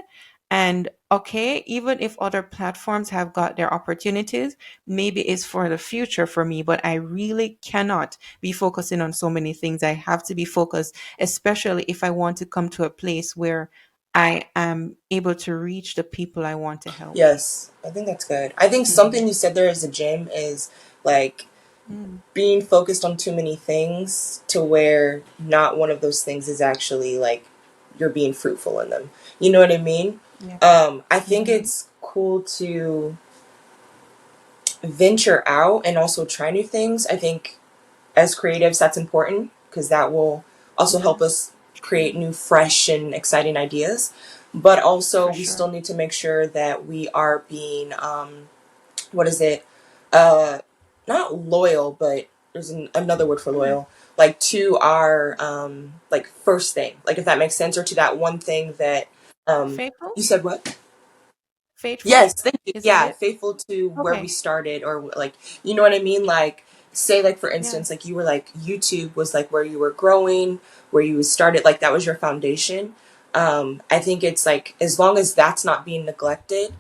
And okay, even if other platforms have got their opportunities, maybe it's for the future for me. But I really cannot be focusing on so many things. I have to be focused, especially if I want to come to a place where I am able to reach the people I want to help. Yes, I think that's good. I think Mhm. something you said there as a gym is like Mm. being focused on too many things to where not one of those things is actually like you're being fruitful in them. You know what I mean? Yeah. I think Mm-hmm. it's cool to venture out and also try new things. I think as creatives, that's important because that will also Yeah. help us create True. new, fresh, and exciting ideas. But also, For we sure. still need to make sure that we are being, what is it? Uh, Not loyal, but there's another word for Mm. loyal. Like to our like first thing, like if that makes sense, or to that one thing that Faithful? you said what? Faithful? Yes, thank you. Is that Yeah, it? faithful to where we Okay. started, or like, you know what I mean? Like, say, like, for Yeah. instance, like you were like, YouTube was like where you were growing, where you started, like, that was your foundation. I think it's like, as long as that's not being neglected,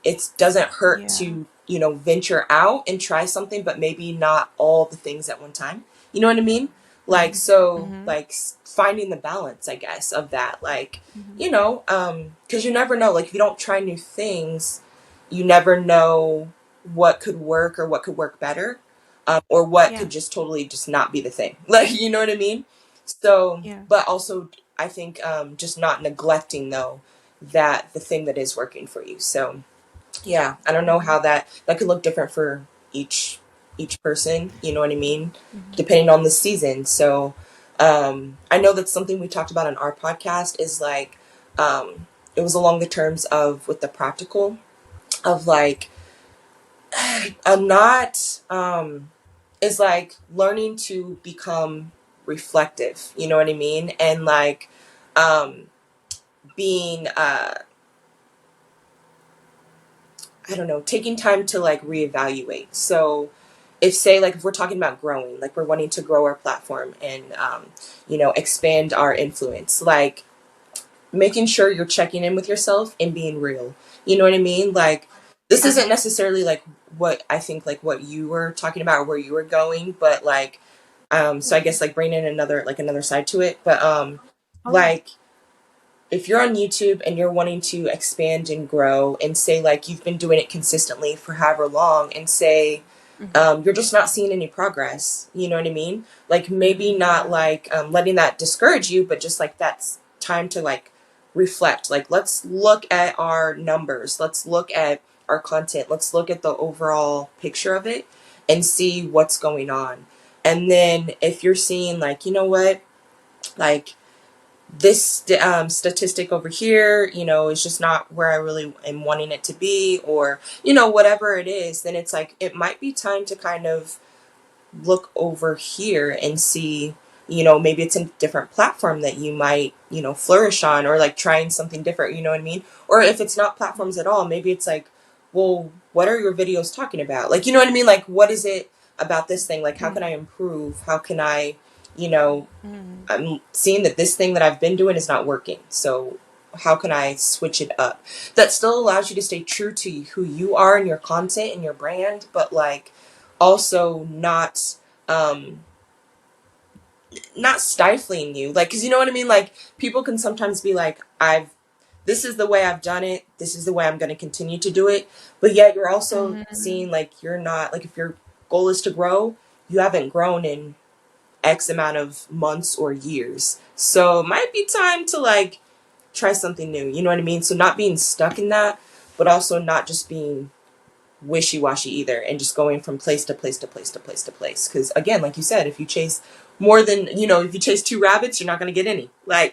it doesn't hurt Yeah. to, you know, venture out and try something, but maybe not all the things at one time. You know what I mean? Like, Mm-hmm. so Mm-hmm. like finding the balance, I guess, of that. Like, Mm-hmm. you know, because you never know. Like, if you don't try new things, you never know what could work or what could work better, or what Yeah. could just totally just not be the thing. Like, you know what I mean? So, Yeah. but also, I think just not neglecting though that the thing that is working for you. So yeah, I don't know Mm-hmm. how that could look different for each person, you know what I mean, Mm-hmm. depending on the season. So I know that's something we talked about on our podcast is like it was along the terms of with the practical of like I'm not is like learning to become reflective, you know what I mean, and like um being I don't know, taking time to like reevaluate. So if say like if we're talking about growing, like we're wanting to grow our platform and you know, expand our influence, like making sure you're checking in with yourself and being real. You know what I mean? Like this isn't necessarily like what I think like what you were talking about or where you were going, but like so I guess like bringing in another side to it, but Oh. like if you're on YouTube and you're wanting to expand and grow and say like you've been doing it consistently for however long and say Mm-hmm. you're just not seeing any progress, you know what I mean? Like maybe not Yeah. like letting that discourage you, but just like that's time to like reflect. Like let's look at our numbers, let's look at our content, let's look at the overall picture of it and see what's going on. And then if you're seeing like, you know what, like this statistic over here, you know, is just not where I really am wanting it to be, or, you know, whatever it is, then it's like it might be time to kind of look over here and see, you know, maybe it's a different platform that you might, you know, flourish on, or like trying something different, you know what I mean? Or if it's not platforms at all, maybe it's like, well, what are your videos talking about? Like, you know what I mean? Like, what is it about this thing? Like, how can Mm. I improve? How can I, you know, Mm. I'm seeing that this thing that I've been doing is not working. So how can I switch it up? That still allows you to stay true to who you are and your content and your brand, but like also um not stifling you. Like cuz you know what I mean? Like people can sometimes be like I've this is the way I've done it. This is the way I'm going to continue to do it. But yet you're also Mm-hmm. seeing like you're not like if your goal is to grow, you haven't grown in X amount of months or years. So it might be time to like try something new. You know what I mean? So not being stuck in that, but also not just being wishy washy either and just going from place to place to place to place to place. Because again, like you said, if you chase more than, you know, if you chase two rabbits, you're not going to get any. Like,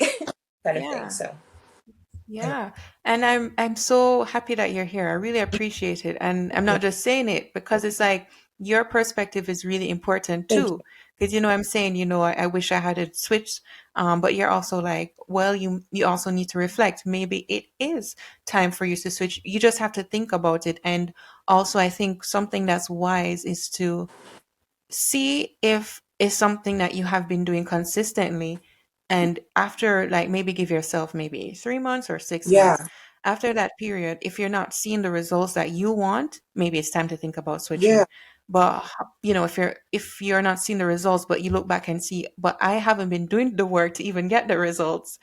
kind of thing. Yeah. So, Yeah. And I'm so happy that you're here. I really appreciate it. And I'm yeah, not just saying it because it's like your perspective is really important thank too. Because I'm saying, I wish I had it switched. But you're also like, well, you also need to reflect. Maybe it is time for you to switch. You just have to think about it. And also I think something that's wise is to see if it's something that you have been doing consistently, and after, like, maybe give yourself maybe 3 months or six you. months Yeah, after that period. If you're not seeing the results that you want, maybe it's time to think about yeah, switching. But if you're not seeing the results, but you look back and see, but I haven't been doing the work to even get the results,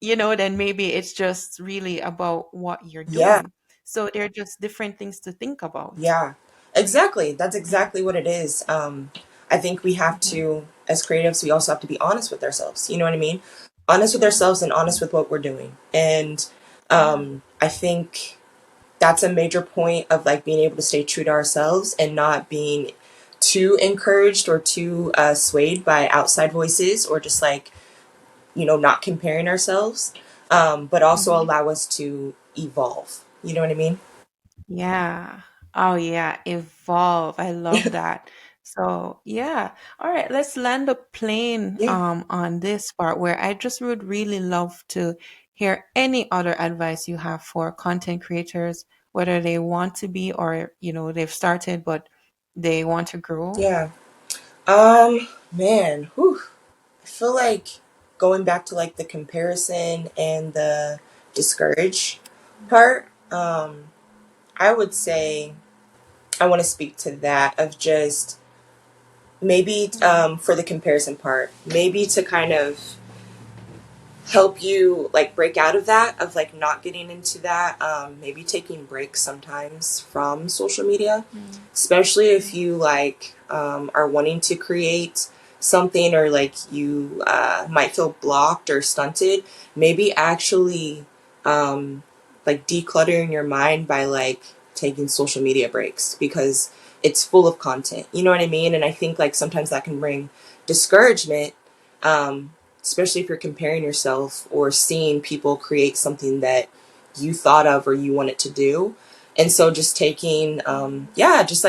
then maybe it's just really about what you're yeah, doing. So they're just different things to think about. yeah. Exactly. That's exactly what it is. I think we have Mhm. to, as creatives, we also have to be honest with ourselves. You know what I mean? Honest with Yeah. ourselves and honest Yeah. with what we're doing. And Yeah. I think that's a major point of like being able to stay true to ourselves and not being too encouraged or too swayed by outside voices or just like, not comparing ourselves, but also Mhm. allow us to evolve. You know what I mean? Yeah. Oh, yeah. Evolve. I love that. So, yeah. All right. Let's land the plane Yeah. on this part where I just would really love to hear any other advice you have for content creators, whether they want to be or, they've started but they want to grow. Yeah. Man, whew. I feel like going back to like the comparison and the discourage part, I would say I want to speak to that of just maybe Mhm. for the comparison part, maybe to kind of help you like break out of that of like not getting into that, maybe taking breaks sometimes from social media, Mhm. especially if Mhm. you like are wanting to create something or like you might feel blocked or stunted, maybe actually like decluttering your mind by like taking social media breaks because it's full of content, you know what I mean? And I think like sometimes that can bring discouragement, um, especially if you're comparing yourself or seeing people create something that you thought of or you wanted to do. And so just taking, yeah, just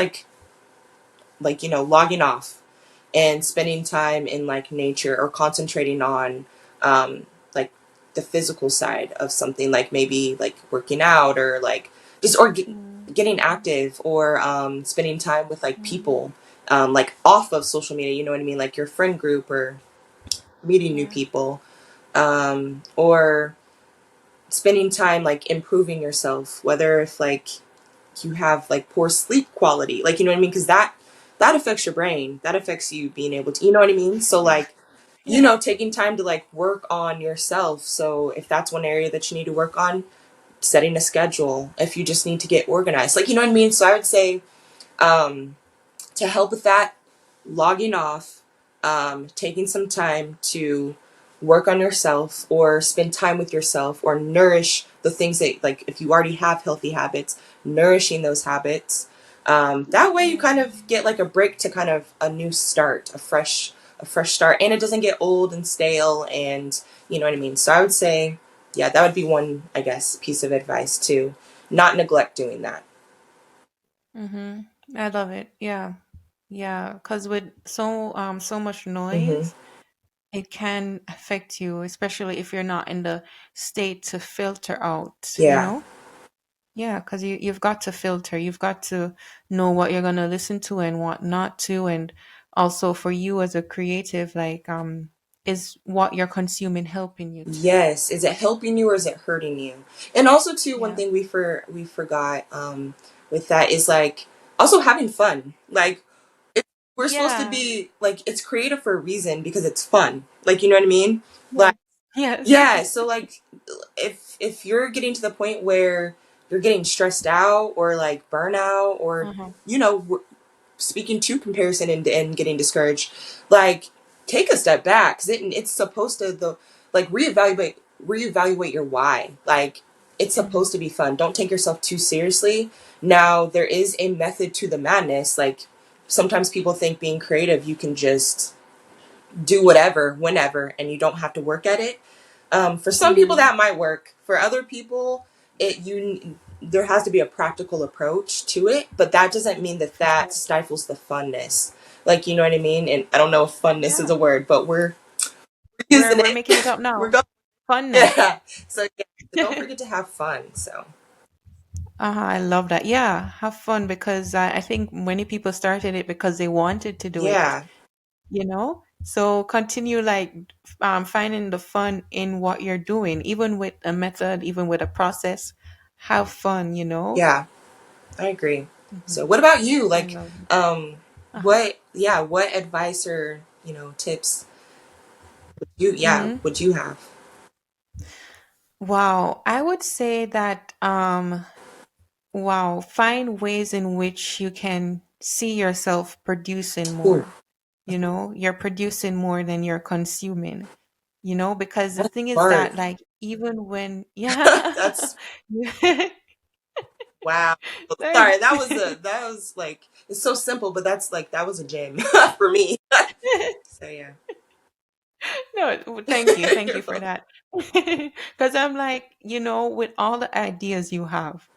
logging off and spending time in like nature or concentrating on, like the physical side of something, like maybe like working out or like just, or Mhm. getting active or, spending time with like Mhm. people, like off of social media, you know what I mean? Like your friend group or meeting new Yeah. people, or spending time like improving yourself, whether if like you have like poor sleep quality, like you know what I mean, because that affects your brain, that affects you being able to, you know what I mean, so Yeah. like Yeah. taking time to like work on yourself. So if that's one area that you need to work on, setting a schedule. If you just need to get organized, like you know what I mean. So I would say, um to help with that, logging off, taking some time to work on yourself or spend time with yourself or nourish the things that, like, if you already have healthy habits, nourishing those habits. That way you Yeah. kind of get like a break to kind of a new start, a fresh start, and it doesn't get old and stale, and you know what I mean. So I would say, yeah, that would be one, I guess, piece of advice to not neglect doing that. I love it. Yeah. Yeah, because with so much Hmm. noise, it can affect you, especially if you're not in the state to filter out. Yeah. Yeah, because you've got to filter. You've got to know what you're gonna listen to and what not to, and also for you as a creative, like is what you're consuming helping you too? Yes. Is it helping you or is it hurting you? And also too, one Yeah. thing we forgot with that is like also having fun. Like we're supposed to Yeah. be like, it's creative for a reason because it's fun. Like you know what I mean? Yes. Like Yes. yeah, so like if you're getting to the point where you're getting stressed out or like burnout or Uh-huh. you know speaking to comparison and getting discouraged, like take a step back because it's supposed to the like reevaluate your why. Like it's Mhm. supposed to be fun. Don't take yourself too seriously. Now there is a method to the madness. Like sometimes people think being creative you can just do whatever whenever and you don't have to work at it. For some people Mhm. that might work. For other people, there has to be a practical approach to it, but that doesn't mean that For that sure. stifles the funness. Like you know what I mean? And I don't know if funness is Yeah. a word, but we're We're using we're it. making it up We're now. going. Funness. Yeah. So yeah, don't forget to have fun. So I love that. Yeah, have fun because I think many people started it because they wanted to do yeah, it. So continue like finding the fun in what you're doing, even with a method, even with a process. Have fun. yeah, I agree. So Hmm. what about you? I Like, love it. um, Uh-huh. what advice or tips Hmm. would you have? Wow, I would say that wow, find ways in which you can see yourself producing Ooh, more. You know, you're producing more than you're consuming, you know, because the that's thing is smart. that, like, even when, yeah, That's wow. like, Sorry, that was like it's so simple, but that's like that was a gem for me. So yeah. no, thank you You're for welcome. that. Because I'm like, you know, with all the ideas you have,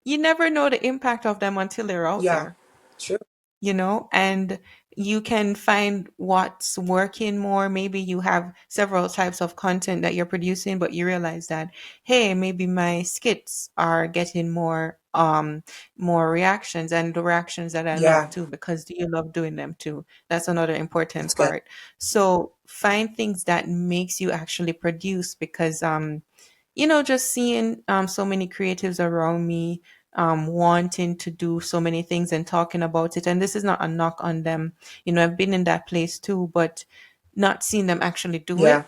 you never know the impact of them until they're out Yeah. there, True. you know, and you can find what's working more. Maybe you have several types of content that you're producing, but you realize that, hey, maybe my skits are getting more reactions, and the reactions that I love Yeah. too, because you love doing them too. That's another important That's good. part. So find things that makes you actually produce, because you know, just seeing so many creatives around me wanting to do so many things and talking about it. And this is not a knock on them. You know, I've been in that place too, but not seeing them actually do Yeah.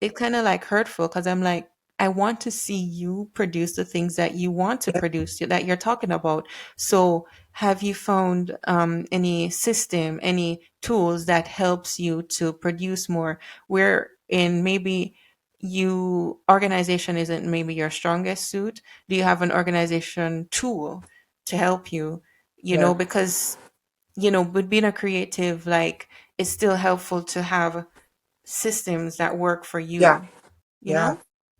it, it kind of like hurtful, because I'm like, I want to see you produce the things that you want to Yeah. produce, that you're talking about. So have you found any system, any tools that helps you to produce more, where in maybe you organization isn't maybe your strongest suit? Do you have an organization tool to help you, you know, Yeah. because you know, with being a creative, like, it's still helpful to have systems that work for Yeah. you, you Yeah. know?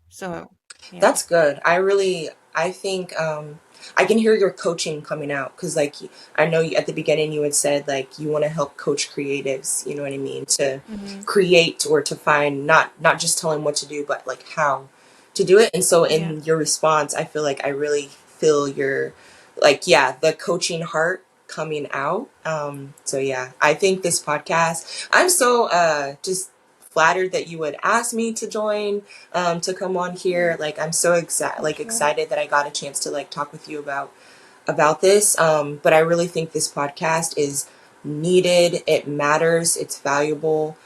So, yeah. That's good. I think I can hear your coaching coming out because like I know at the beginning you had said like you want to help coach creatives, you know what I mean, to Hmm. create or to find not just tell them what to do, but like how to do it. And so Yeah. in your response, I feel like I really feel your like yeah, the coaching heart coming out. So yeah, I think this podcast, I'm so just flattered that you would ask me to join to come on here. Like I'm so Thank you. excited that I got a chance to like talk with you about this. But I really think this podcast is needed. It matters. It's valuable.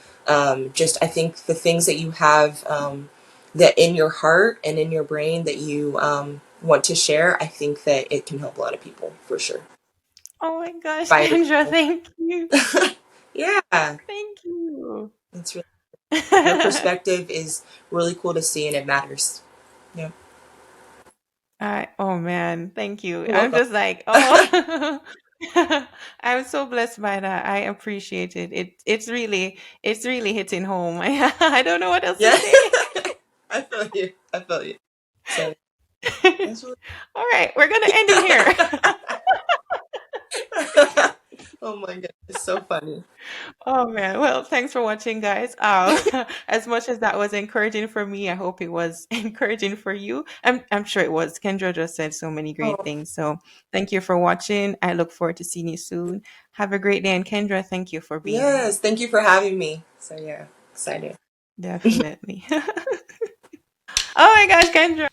Just I think the things that you have that in your heart and in your brain that you want to share, I think that it can help a lot of people for sure. Oh my gosh, Inspire Kendra, people. thank you. Yeah, Thank you. it's really your perspective is really cool to see and it matters. Yeah, Oh man, thank you. you're I'm welcome. just like, oh, I'm so blessed by that. I appreciate it. It's really hitting home. I don't know what else to Yeah, say. I feel you. I feel you. So that's really. All right, we're gonna end it here. Oh my god, it's so funny. Oh man. Well, thanks for watching, guys. As much as that was encouraging for me, I hope it was encouraging for you. I'm sure it was. Kendra just said so many great Oh things. So thank you for watching. I look forward to seeing you soon. Have a great day. And Kendra, thank you for being here. yes, thank you for having me. So yeah, excited. Definitely. Oh my gosh, Kendra.